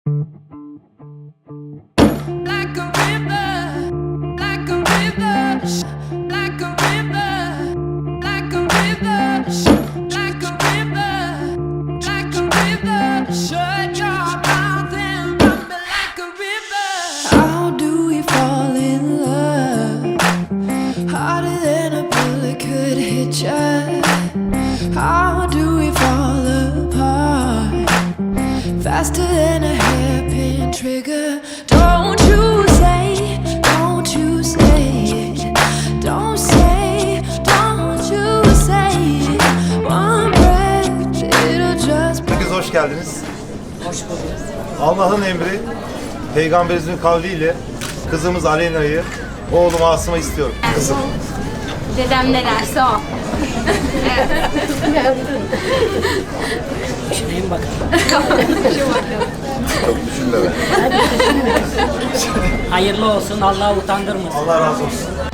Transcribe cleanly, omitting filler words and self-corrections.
Like a river, like a river, like a river, like a river, like a river, like a river. Shut your mouth and run me like a river. How do we fall in love? Harder than a bullet could hit you. How do we fall apart? Faster than a hairpin trigger. Don't you say, don't you say it. Don't say, don't you say it. One breath, it'll just... Herkese hoş geldiniz. Hoş bulduk. Allah'ın emri, Peygamberimizin kavliyle kızımız Aleyna'yı, oğlum Asım'a istiyorum. Kızım. Dedem ne derse o. Düşüneyim bakalım. Çok düşünme be. Hayırlı olsun, Allah utandırmasın. Allah razı olsun.